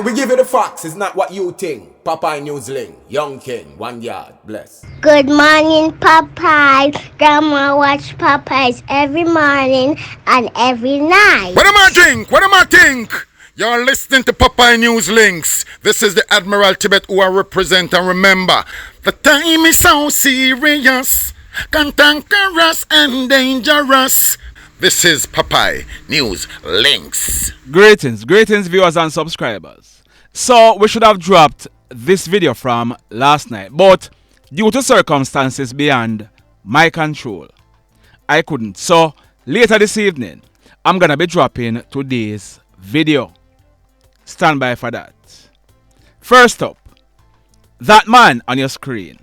We give you the facts, it's not what you think. Popeye Newsling, Young King, 1 yard, bless. Good morning, Popeye. Grandma watch Popeyes every morning and every night. What am I drink? What am I think? You're listening to Popeye News Links. This is the Admiral Tibet who I represent, and remember, the time is so serious, cantankerous and dangerous. This is Popeye News Links. Greetings viewers and subscribers. So we should have dropped this video from last night, but due to circumstances beyond my control, I couldn't. So later this evening, I'm gonna be dropping today's video. Stand by for that. First up, that man on your screen,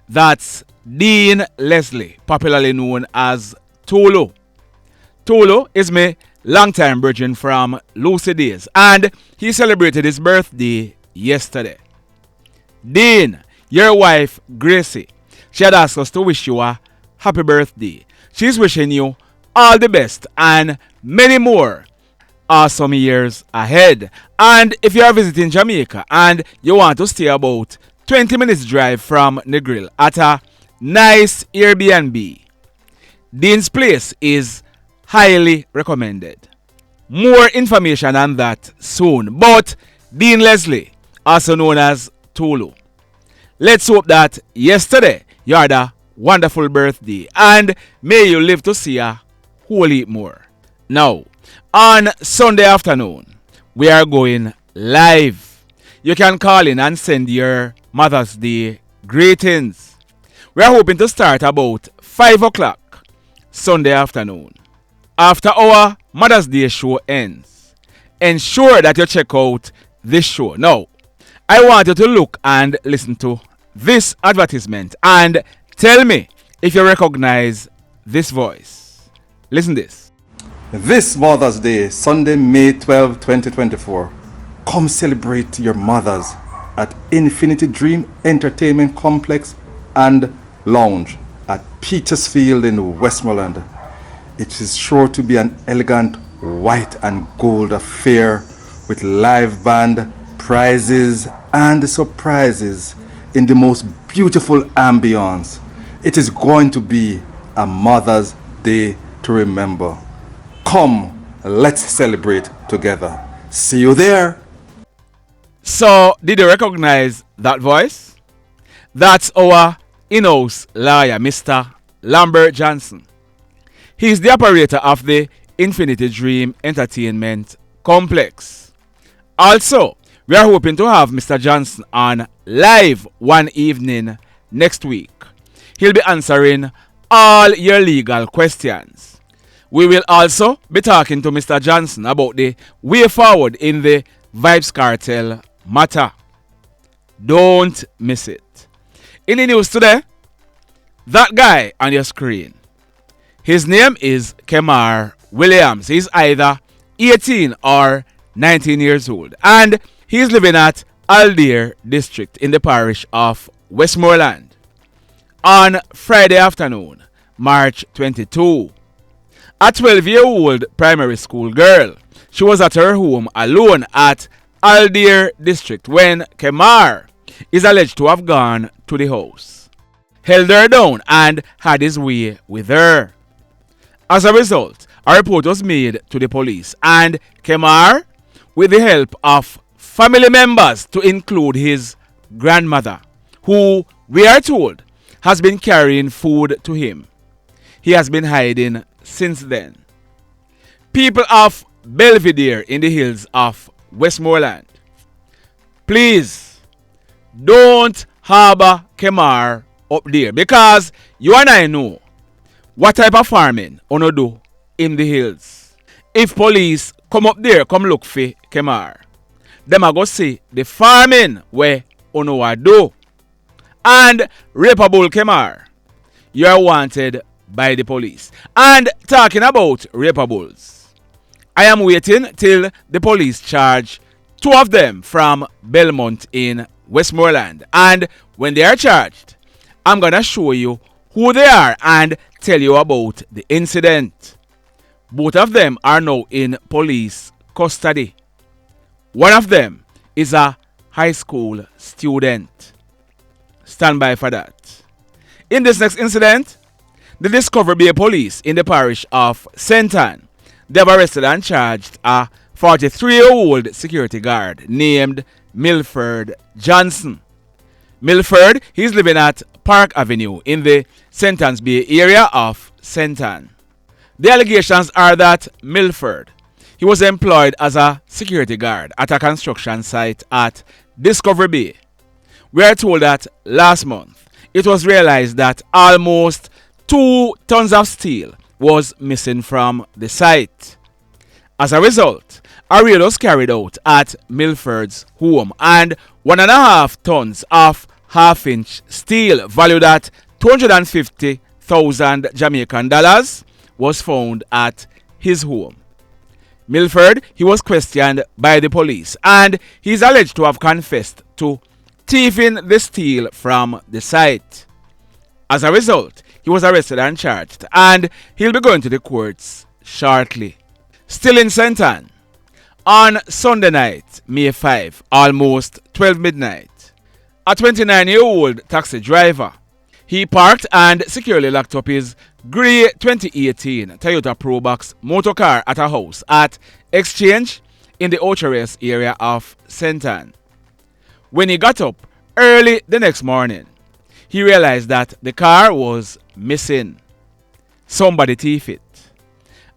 that's Dean Leslie, popularly known as Tulu. Tulu is my longtime virgin from Lucy Days, and he celebrated his birthday yesterday. Dean, your wife Gracie, she had asked us to wish you a happy birthday. She's wishing you all the best and many more awesome years ahead. And if you are visiting Jamaica and you want to stay about 20 minutes drive from Negril at a nice Airbnb, Dean's place is highly recommended. More information on that soon. But Dean Leslie, also known as Tulu, let's hope that yesterday you had a wonderful birthday and may you live to see a whole heap more. Now, on Sunday afternoon, we are going live. You can call in and send your Mother's Day greetings. We are hoping to start about 5 o'clock Sunday afternoon. After our Mother's Day show ends, ensure that you check out this show. Now, I want you to look and listen to this advertisement and tell me if you recognize this voice. Listen this. This Mother's Day, Sunday, May 12, 2024, come celebrate your mothers at Infinity Dream Entertainment Complex and Lounge at Petersfield in Westmoreland. It is sure to be an elegant white and gold affair with live band, prizes and surprises in the most beautiful ambience. It is going to be a Mother's Day to remember. Come, let's celebrate together. See you there. So, did you recognize that voice? That's our in-house lawyer, Mr. Lambert Johnson. He's the operator of the Infinity Dream Entertainment Complex. Also, we are hoping to have Mr. Johnson on live one evening next week. He'll be answering all your legal questions. We will also be talking to Mr. Johnson about the way forward in the Vybz Kartel matter. Don't miss it. In the news today, that guy on your screen, his name is Kemar Williams. He's either 18 or 19 years old, and he's living at Aldeer District in the parish of Westmoreland. On Friday afternoon, March 22, a 12-year-old primary school girl, she was at her home alone at Aldeer District when Kemar is alleged to have gone to the house, held her down and had his way with her. As a result, a report was made to the police, and Kemar, with the help of family members to include his grandmother, who, we are told, has been carrying food to him. He has been hiding since then. People of Belvedere in the hills of Westmoreland, please don't harbor Kemar up there, because you and I know what type of farming you do in the hills. If police come up there, come look for Kemar, them are going to see the farming where you do. And rapeable Kemar, you are wanted by the police. And talking about rapables, I am waiting till the police charge 2 of them from Belmont in Westmoreland. And when they are charged, I'm going to show you who they are and tell you about the incident. Both of them are now in police custody. One of them is a high school student. Stand by for that. In this next incident, the Discovery Bay police in the parish of St. Ann, they have arrested and charged a 43-year-old security guard named Milford Johnson. Milford, he's living at Park Avenue in the St. Ann's Bay area of St. Ann. The allegations are that Milford, he was employed as a security guard at a construction site at Discovery Bay. We are told that last month, it was realized that almost 2 tons of steel was missing from the site. As a result, a raid was carried out at Milford's home and 1.5 tons of half-inch steel valued at 250,000 Jamaican dollars was found at his home. Milford, he was questioned by the police and he is alleged to have confessed to thieving the steel from the site. As a result, he was arrested and charged and he'll be going to the courts shortly. Still in St. Ann, on Sunday night, May 5, almost 12 midnight, a 29-year-old taxi driver, he parked and securely locked up his grey 2018 Toyota Probox motor car at a house at Exchange in the Ocherest area of St. Ann. When he got up early the next morning, he realized that the car was missing. Somebody thieved it.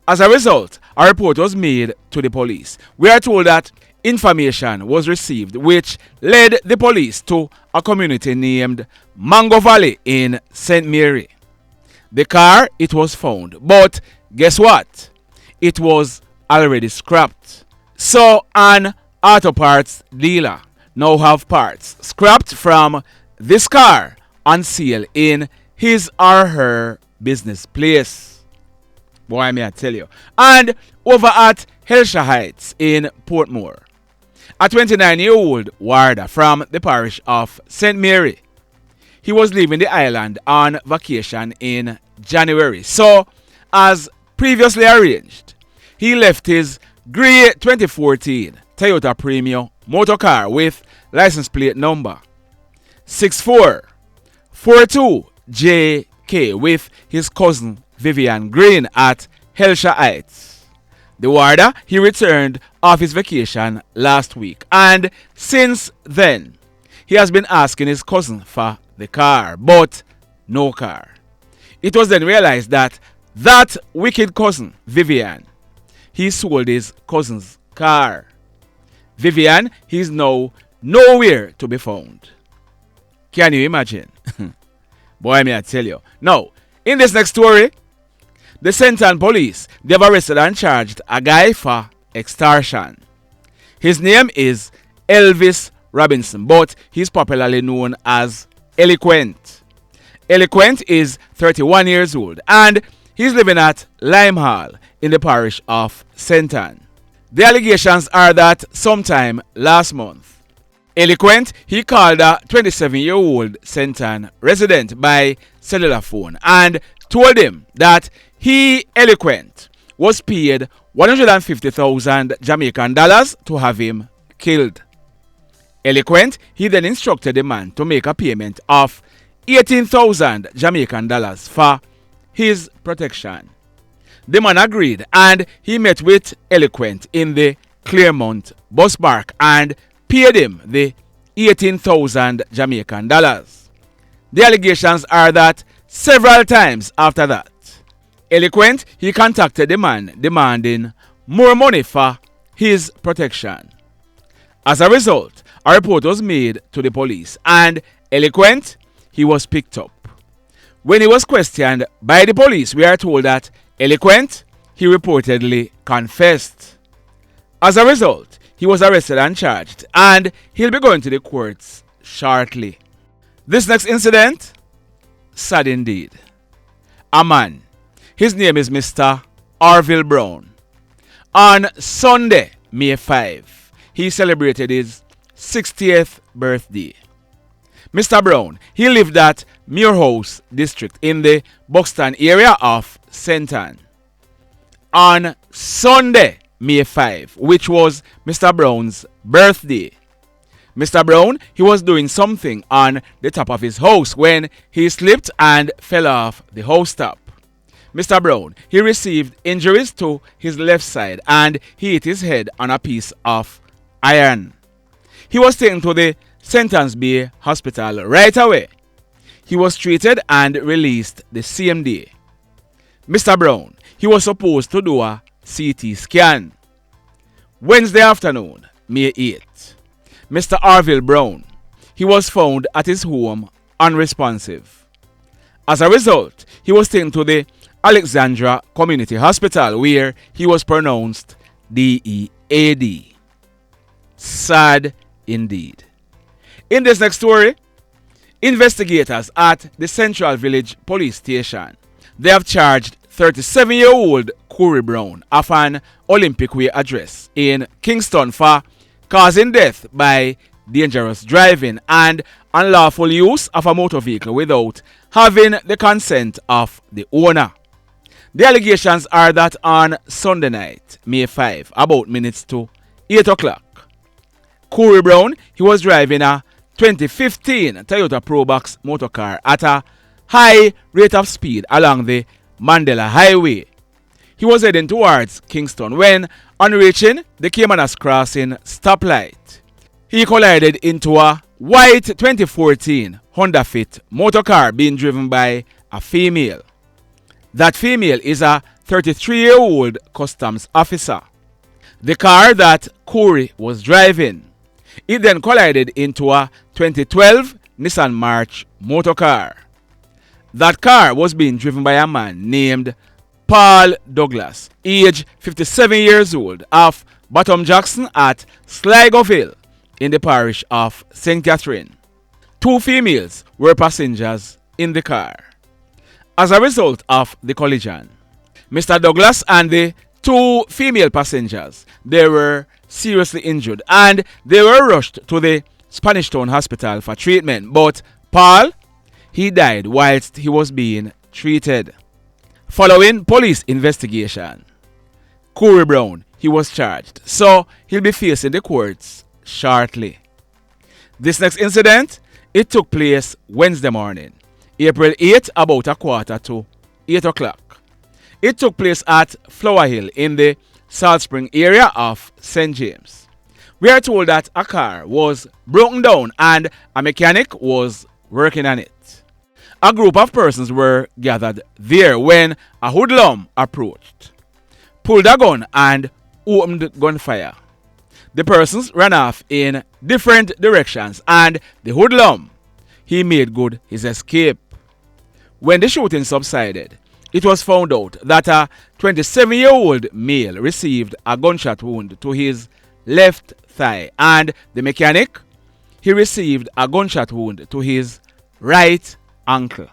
As a result, a report was made to the police. We are told that information was received which led the police to a community named Mango Valley in St. Mary. The car, it was found, but guess what? It was already scrapped. So an auto parts dealer now have parts scrapped from this car on sale in his or her business place. Boy, may I tell you. And over at Helsha Heights in Portmore, a 29-year-old warder from the parish of St. Mary, he was leaving the island on vacation in January. So, as previously arranged, he left his grey 2014 Toyota Premio motor car with license plate number 6442JK with his cousin Vivian Green at Helsha Heights. The warder, he returned off his vacation last week and since then he has been asking his cousin for the car, but no car. It was then realized that that wicked cousin, Vivian, he sold his cousin's car. Vivian, he's now nowhere to be found. Can you imagine? Boy, may I tell you. Now, in this next story, the St. Ann police, they have arrested and charged a guy for extortion. His name is Elvis Robinson, but he's popularly known as ELIQUENT. ELIQUENT is 31 years old and he's living at Lime Hall in the parish of St. Ann. The allegations are that sometime last month, ELIQUENT, he called a 27-year-old St. Ann resident by cellular phone and told him that he, ELIQUENT, was paid 150,000 Jamaican dollars to have him killed. ELIQUENT, he then instructed the man to make a payment of 18,000 Jamaican dollars for his protection. The man agreed and he met with ELIQUENT in the Claremont bus park and paid him the 18,000 Jamaican dollars. The allegations are that several times after that, ELIQUENT, he contacted the man demanding more money for his protection. As a result, a report was made to the police and ELIQUENT, he was picked up. When he was questioned by the police, we are told that ELIQUENT, he reportedly confessed. As a result, he was arrested and charged and he'll be going to the courts shortly. This next incident, sad indeed. A man, his name is Mr. Orville Brown. On Sunday, May 5, he celebrated his 60th birthday. Mr. Brown, he lived at Muir House District in the Buxton area of St. Ann. On Sunday, May 5, which was Mr. Brown's birthday, Mr. Brown, he was doing something on the top of his house when he slipped and fell off the house top. Mr. Brown, he received injuries to his left side and he hit his head on a piece of iron. He was taken to the Sentence Bay Hospital right away. He was treated and released the same day. Mr. Brown, he was supposed to do a CT scan. Wednesday afternoon, May 8th, Mr. Arville Brown, he was found at his home unresponsive. As a result, he was taken to the Alexandra Community Hospital where he was pronounced DEAD. Sad indeed. In this next story, investigators at the Central Village Police Station, they have charged 37-year-old Corey Brown of an Olympic Way address in Kingston for causing death by dangerous driving and unlawful use of a motor vehicle without having the consent of the owner. The allegations are that on Sunday night, May 5, about minutes to 8 o'clock, Corey Brown, he was driving a 2015 Toyota Probox motorcar at a high rate of speed along the Mandela Highway. He was heading towards Kingston when, on reaching the Caymanas Crossing stoplight, he collided into a white 2014 Honda Fit motorcar being driven by a female. That female is a 33-year-old customs officer. The car that Corey was driving, it then collided into a 2012 Nissan March motorcar. That car was being driven by a man named Paul Douglas, age 57 years old, of Bottom Jackson at Sligoville in the parish of St. Catherine. 2 females were passengers in the car. As a result of the collision, Mr. Douglas and the 2 female passengers, they were seriously injured and they were rushed to the Spanish Town Hospital for treatment. But Paul, he died whilst he was being treated. Following police investigation, Corey Brown, he was charged, so he'll be facing the courts shortly. This next incident, it took place Wednesday morning, April 8, about 7:45 to 8 o'clock. It took place at Flower Hill in the Salt Spring area of St. James. We are told that a car was broken down and a mechanic was working on it. A group of persons were gathered there when a hoodlum approached, pulled a gun and opened gunfire. The persons ran off in different directions and the hoodlum, he made good his escape. When the shooting subsided, it was found out that a 27-year-old male received a gunshot wound to his left thigh and the mechanic, he received a gunshot wound to his right ankle.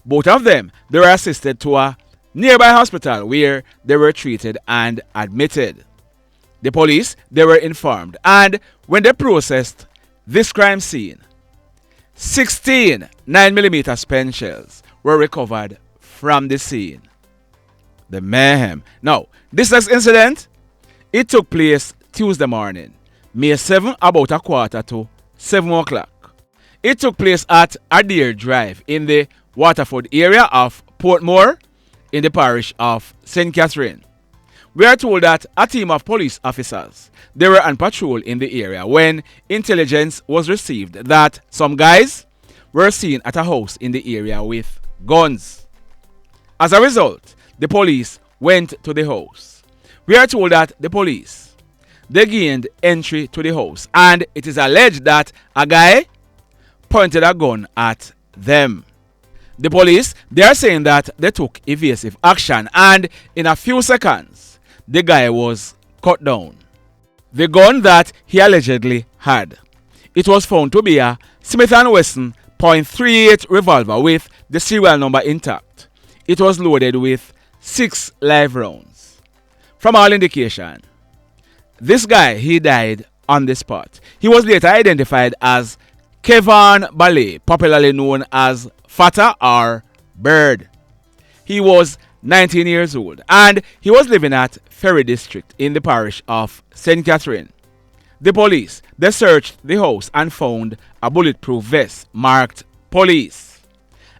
Both of them, they were assisted to a nearby hospital where they were treated and admitted. The police, they were informed, and when they processed this crime scene, 16 9mm spent shells were recovered from the scene. The mayhem. Now, this next incident, it took place Tuesday morning, May 7, about 7:15 o'clock. It took place at Adair Drive in the Waterford area of Portmore in the parish of St. Catherine. We are told that a team of police officers, they were on patrol in the area when intelligence was received that some guys were seen at a house in the area with guns. As a result, the police went to the house. We are told that the police, they gained entry to the house and it is alleged that a guy pointed a gun at them. The police, they are saying that they took evasive action and in a few seconds, the guy was cut down. The gun that he allegedly had, it was found to be a Smith & Wesson .38 revolver with the serial number intact. It was loaded with 6 live rounds. From all indication, this guy, he died on the spot. He was later identified as Kevin Ballet, popularly known as Fatta or Bird. He was 19 years old and he was living at Ferry District in the parish of St. Catherine. The police, they searched the house and found a bulletproof vest marked police,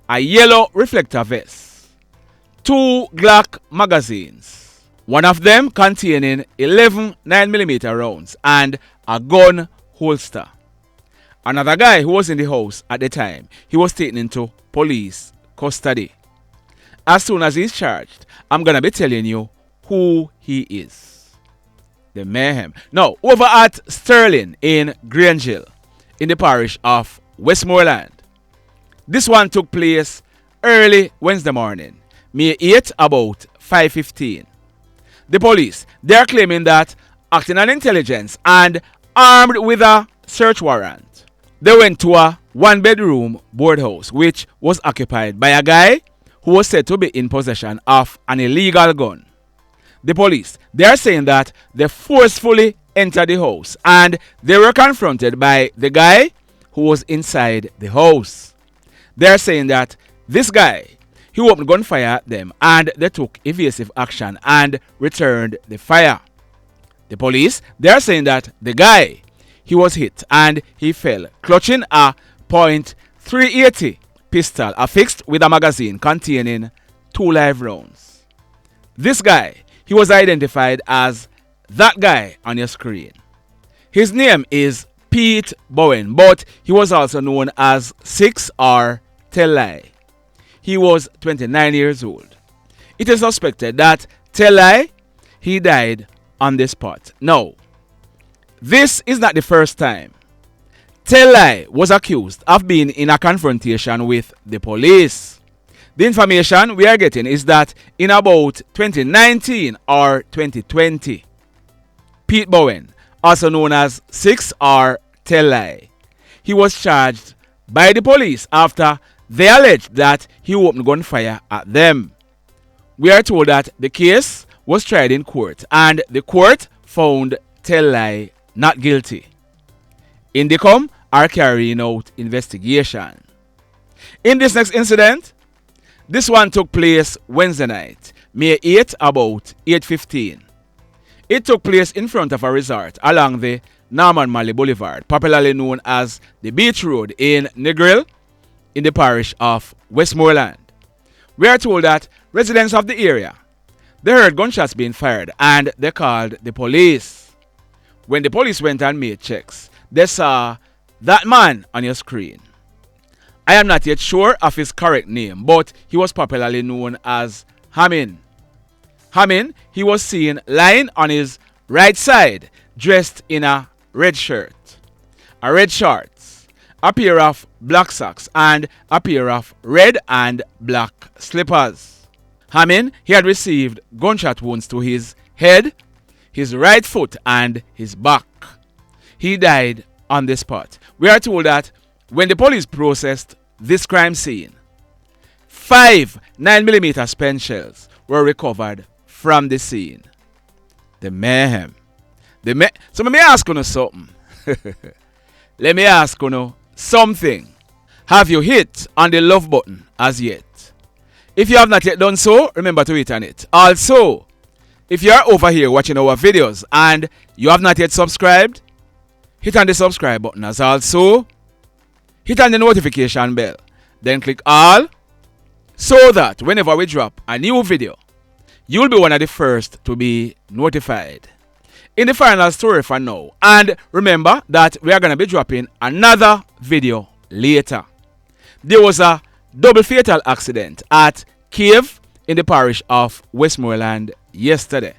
a yellow reflector vest, 2 Glock magazines, one of them containing 11 9mm rounds and a gun holster. Another guy who was in the house at the time, he was taken into police custody. As soon as he's charged, I'm going to be telling you who he is. The mayhem. Now, over at Sterling in Grangeville, in the parish of Westmoreland. This one took place early Wednesday morning, May 8, about 5:15. The police, they are claiming that, acting on intelligence and armed with a search warrant, they went to a 1-bedroom boardhouse which was occupied by a guy who was said to be in possession of an illegal gun. The police, they are saying that they forcefully entered the house and they were confronted by the guy who was inside the house. They are saying that this guy, he opened gunfire at them and they took evasive action and returned the fire. The police, they are saying that the guy, he was hit and he fell, clutching a .380 pistol affixed with a magazine containing 2 live rounds. This guy, he was identified as that guy on your screen. His name is Pete Bowen, but he was also known as 6 or Telai. He was 29 years old. It is suspected that Telai, he died on the spot. Now, this is not the first time Telai was accused of being in a confrontation with the police. The information we are getting is that in about 2019 or 2020, Pete Bowen, also known as 6 or Telai, he was charged by the police after they alleged that he opened gunfire at them. We are told that the case was tried in court and the court found Telai not guilty. Indicom are carrying out investigation. In this next incident, this one took place Wednesday night, May 8, about 8:15. It took place in front of a resort along the Norman Malley Boulevard, popularly known as the Beach Road in Negril, in the parish of Westmoreland. We are told that residents of the area, they heard gunshots being fired and they called the police. When the police went and made checks, they saw that man on your screen. I am not yet sure of his correct name, but he was popularly known as Hamin. Hamin, he was seen lying on his right side, dressed in a red shirt, a red shorts, a pair of black socks, and a pair of red and black slippers. Hamin, he had received gunshot wounds to his head, his right foot, and his back. He died on the spot. We are told that when the police processed this crime scene, 5 9mm spent shells were recovered from the scene. The mayhem. So let me ask you something. Let me ask you something. Have you hit on the love button as yet? If you have not yet done so, remember to hit on it. Also, if you are over here watching our videos and you have not yet subscribed, hit on the subscribe button as also. Hit on the notification bell. Then click all so that whenever we drop a new video, you'll be one of the first to be notified. In the final story for now, and remember that we are going to be dropping another video later. There was a double fatal accident at Cave in the parish of Westmoreland yesterday.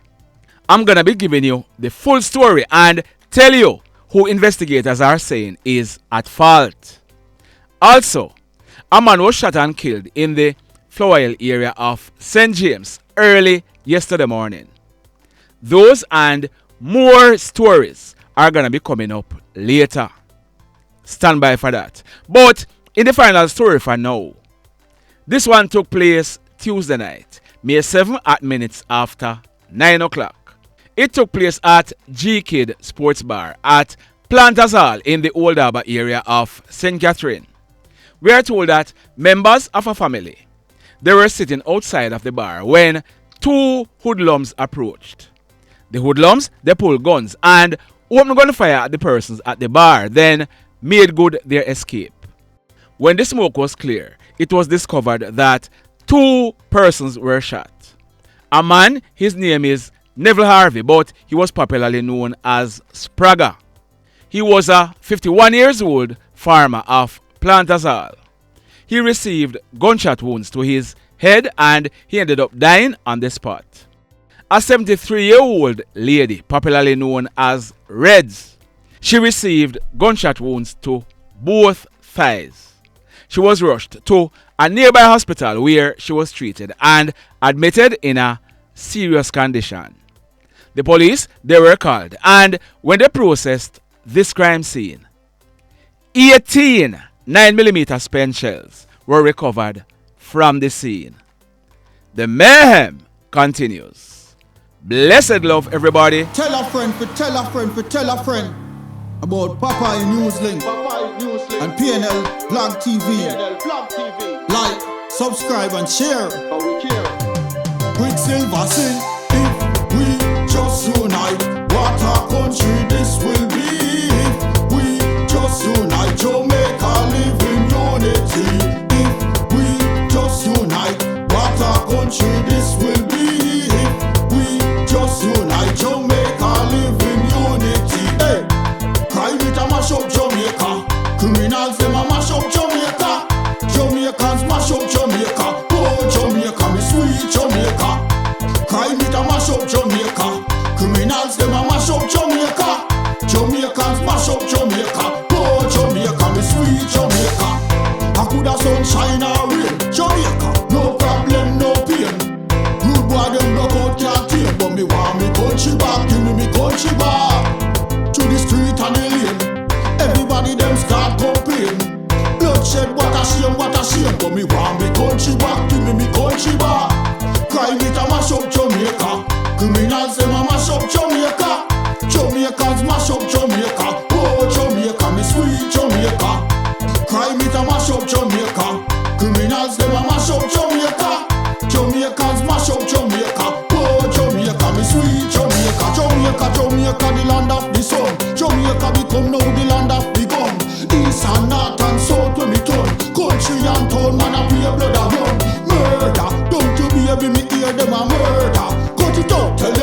I'm going to be giving you the full story and tell you who investigators are saying is at fault. Also, a man was shot and killed in the Flower Hill area of St. James early yesterday morning. Those and more stories are going to be coming up later. Stand by for that. But in the final story for now, this one took place Tuesday night, May 7 at minutes after 9 o'clock. It took place at G-Kid Sports Bar at Planters Hall in the Old Harbour area of St. Catherine. We are told that members of a family, they were sitting outside of the bar when 2 hoodlums approached. The hoodlums, they pulled guns and opened gunfire at the persons at the bar, then made good their escape. When the smoke was clear, it was discovered that 2 persons were shot. A man, his name is Negril Harvey, but he was popularly known as Spragga. He was a 51 years old farmer of Planters Hall. He received gunshot wounds to his head and he ended up dying on the spot. A 73-year-old lady, popularly known as Reds, she received gunshot wounds to both thighs. She was rushed to a nearby hospital where she was treated and admitted in a serious condition. The police, they were called, and when they processed this crime scene, 18 9mm spent shells were recovered from the scene. The mayhem continues. Blessed love, everybody. Tell a friend for tell a friend for tell a friend about Popeye Newslink and PNL Blog TV. Like, subscribe and share. Quicksilver sing, if we just unite, what a country this will be. If we just unite, Jamaica live in unity. If we just unite, what a country this will be. If we just unite, Jamaica live in unity. Hey, crime it a mash up Jamaica. Criminals them a mash up Jamaica. Jamaicans mash up Jamaica. Oh Jamaica, me sweet Jamaica. Crime it a mash up Jamaica. Criminals them a mash up Jamaica. Jamaicans mash up Jamaica. Oh Jamaica, me sweet Jamaica. I coulda sunshine or rain. Jamaica, no problem, no pain. Rude boy them knock out can't tame, but me want me country back. Give me country back. To the street and the lane, everybody them start complain. Bloodshed, what a shame, but me want me country back. Give me country back. Crime it a mash up Jamaica. Criminals them a mash up Jamaica. Jamaicans mash up Jamaica. Oh Jamaica, me sweet Jamaica. Crime it a mash up Jamaica. Criminals them a mash up Jamaica. Jamaicans mash up Jamaica. Oh Jamaica, me sweet Jamaica. Jamaica, Jamaica, the land of the sun. Jamaica become now the land of the gun. East and north and south when me turn. Country and town, man a pay blood a run. Murder, don't you baby me hear them a murder. Cut it out, tell